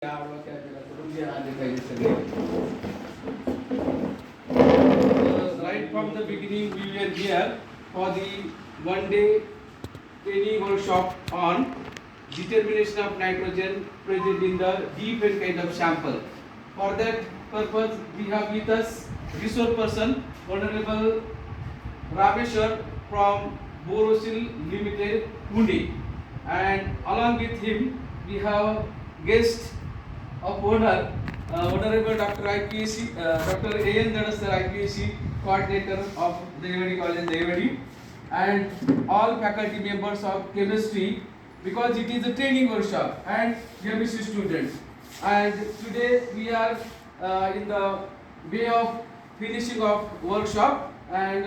Right from the beginning, we were here for the one-day training workshop on determination of nitrogen present in the different kind of sample. For that purpose, we have with us resource person, Honorable Rameshwar from Borosil Limited, Pune, and along with him we have guest of honor, Honorable Dr. IPSC, Dr. A.N. Sir, IPSC coordinator of Devadi College, Devadi, and all faculty members of chemistry, because it is a training workshop and chemistry students. And today we are in the way of finishing of workshop, and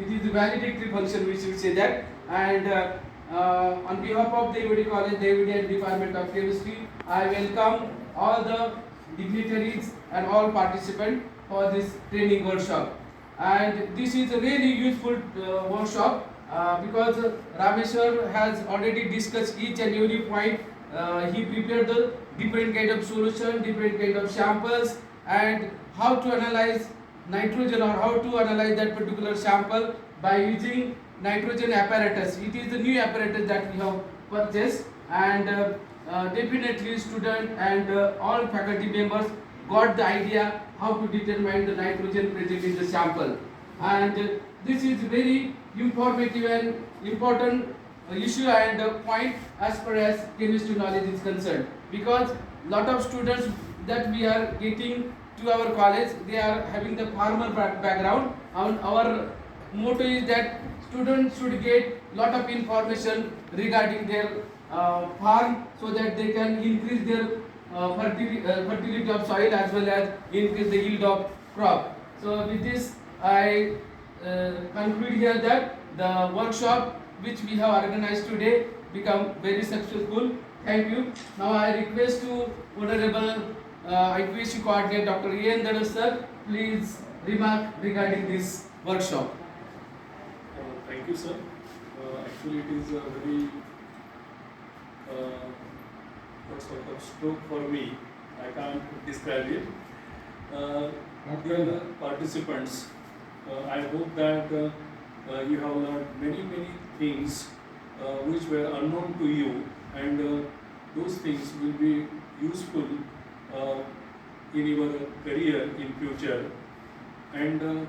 it is a valedictory function, we should say that. And on behalf of the Devadi College, Devadi and Department of Chemistry, I welcome all the dignitaries and all participants for this training workshop. And this is a really useful workshop because Rameshwar has already discussed each and every point. He prepared the different kind of solution, different kind of samples, and how to analyze nitrogen or how to analyze that particular sample by using nitrogen apparatus. It is the new apparatus that we have purchased, and definitely student and all faculty members got the idea how to determine the nitrogen present in the sample. And this is very informative and important issue and point as far as chemistry knowledge is concerned, because lot of students that we are getting to our college, they are having the farmer background, and our motto is that students should get lot of information regarding their farm, so that they can increase their fertility of soil as well as increase the yield of crop. So with this I conclude here that the workshop which we have organized today become very successful. Thank you. Now I request to Honorable IPSC coordinator Dr. A.N. Sir, please remark regarding this workshop. Thank you, sir. Actually, it is a very what sort of stroke for me. I can't describe it. Dear participants, I hope that you have learned many things which were unknown to you, and those things will be useful in your career in future. And